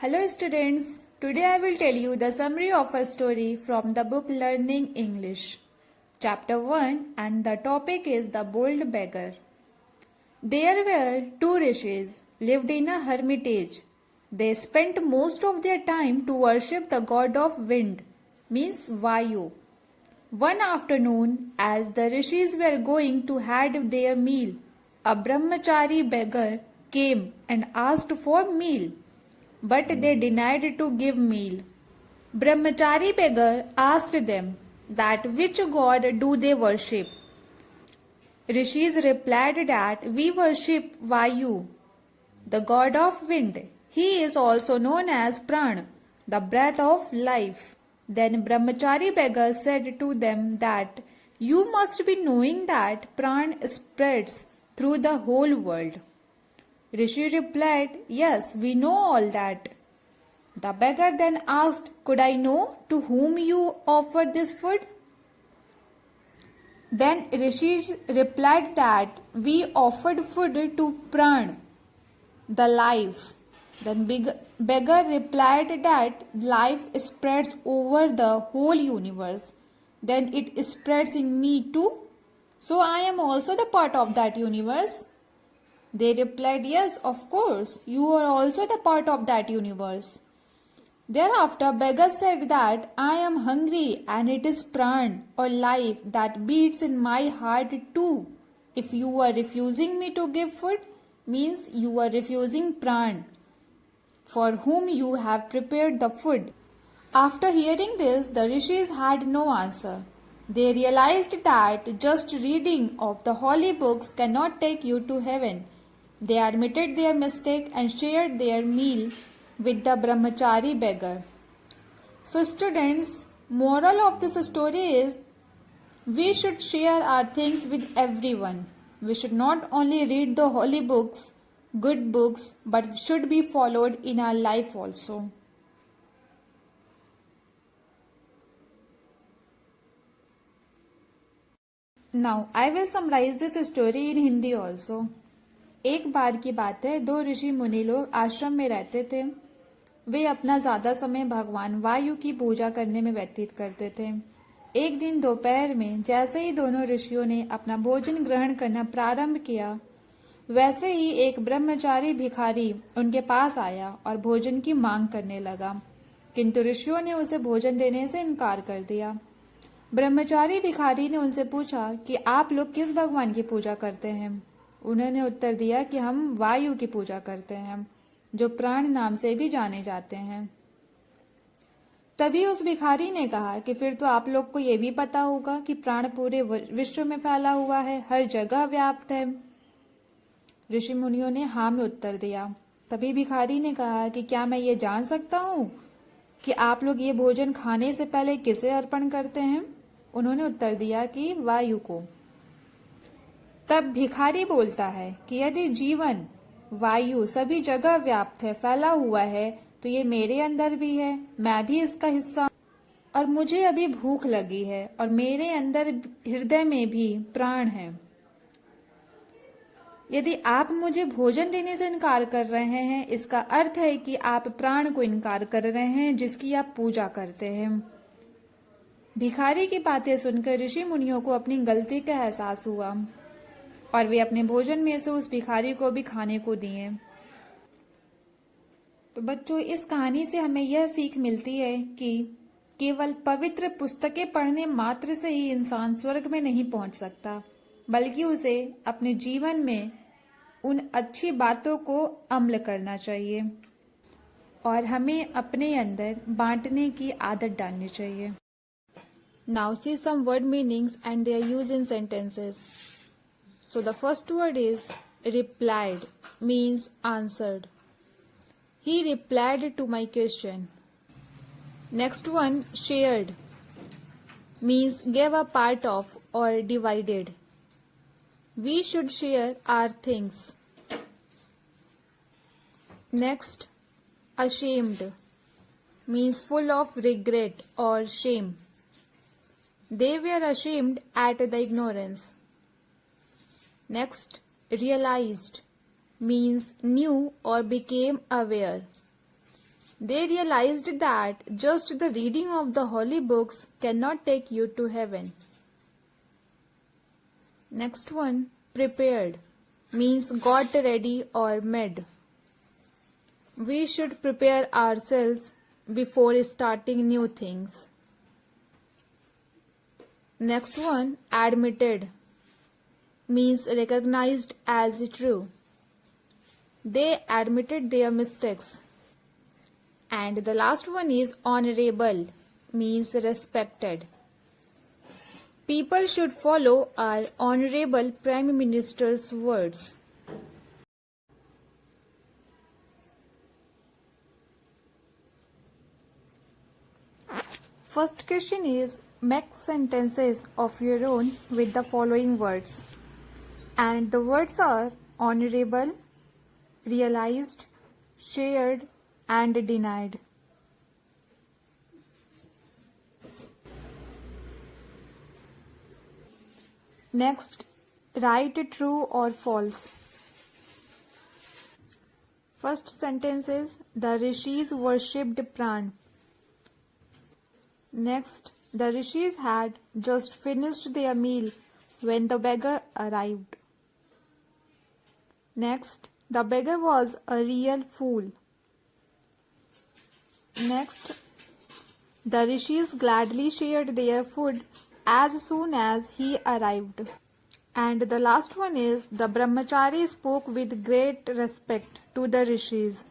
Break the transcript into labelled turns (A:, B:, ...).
A: Hello students, today I will tell you the summary of a story from the book Learning English. Chapter 1 and the topic is The Bold Beggar. There were two rishis lived in a hermitage. They spent most of their time to worship the god of wind, means Vayu. One afternoon, as the rishis were going to have their meal, a brahmachari beggar came and asked for meal. But they denied to give meal. Brahmachari beggar asked them that which god do they worship. Rishis replied that we worship Vayu, the god of wind. He is also known as Pran, the breath of life. Then Brahmachari beggar said to them that you must be knowing that Pran spreads through the whole world. Rishi replied, yes, we know all that. The beggar then asked, could I know to whom you offered this food? Then Rishi replied that we offered food to Pran, the life. Then beggar replied that life spreads over the whole universe. Then it spreads in me too. So I am also the part of that universe. They replied, yes, of course, you are also the part of that universe. Thereafter, beggar said that I am hungry and it is Pran or life that beats in my heart too. If you are refusing me to give food, means you are refusing Pran, for whom you have prepared the food. After hearing this, the rishis had no answer. They realized that just reading of the holy books cannot take you to heaven. They admitted their mistake and shared their meal with the brahmachari beggar. So students, moral of this story is we should share our things with everyone. We should not only read the holy books, good books, but should be followed in our life also. Now I will summarize this story in Hindi also. एक बार की बात है, दो ऋषि मुनि लोग आश्रम में रहते थे। वे अपना ज्यादा समय भगवान वायु की पूजा करने में व्यतीत करते थे। एक दिन दोपहर में जैसे ही दोनों ऋषियों ने अपना भोजन ग्रहण करना प्रारंभ किया, वैसे ही एक ब्रह्मचारी भिखारी उनके पास आया और भोजन की मांग करने लगा, किंतु ऋषियों ने उसे भोजन देने से इनकार कर दिया। ब्रह्मचारी भिखारी ने उनसे पूछा कि आप लोग किस भगवान की पूजा करते हैं? उन्होंने उत्तर दिया कि हम वायु की पूजा करते हैं, जो प्राण नाम से भी जाने जाते हैं। तभी उस भिखारी ने कहा कि फिर तो आप लोग को ये भी पता होगा कि प्राण पूरे विश्व में फैला हुआ है, हर जगह व्याप्त है। ऋषि मुनियों ने हाँ में उत्तर दिया। तभी भिखारी ने कहा कि क्या मैं ये जान सकता हूँ कि आप लोग ये भोजन खाने से पहले किसे अर्पण करते हैं? उन्होंने उत्तर दिया कि वायु को। तब भिखारी बोलता है कि यदि जीवन वायु सभी जगह व्याप्त है, फैला हुआ है, तो ये मेरे अंदर भी है, मैं भी इसका हिस्सा, और मुझे अभी भूख लगी है और मेरे अंदर हृदय में भी प्राण है। यदि आप मुझे भोजन देने से इनकार कर रहे हैं, इसका अर्थ है कि आप प्राण को इनकार कर रहे हैं जिसकी आप पूजा करते हैं। भिखारी की बातें सुनकर ऋषि मुनियों को अपनी गलती का एहसास हुआ और वे अपने भोजन में से उस भिखारी को भी खाने को दिए। तो बच्चों, इस कहानी से हमें यह सीख मिलती है कि केवल पवित्र पुस्तकें पढ़ने मात्र से ही इंसान स्वर्ग में नहीं पहुंच सकता, बल्कि उसे अपने जीवन में उन अच्छी बातों को अमल करना चाहिए और हमें अपने अंदर बांटने की आदत डालनी चाहिए। Now see some word meanings and their use in sentences. So the first word is replied, means answered. He replied to my question. Next one, shared, means gave a part of or divided. We should share our things. Next, ashamed, means full of regret or shame. They were ashamed at the ignorance. Next, realized, means knew or became aware. They realized that just the reading of the holy books cannot take you to heaven. Next one, prepared, means got ready or made. We should prepare ourselves before starting new things. Next one, admitted, means recognized as true. They admitted their mistakes. And the last one is honorable, means respected. People should follow our honorable Prime Minister's words. First question is, make sentences of your own with the following words. And the words are honorable, realized, shared, and denied. Next, write true or false. First sentence is, the rishis worshipped Pran. Next, the rishis had just finished their meal when the beggar arrived. Next, the beggar was a real fool. Next, the rishis gladly shared their food as soon as he arrived. And the last one is, the brahmachari spoke with great respect to the rishis.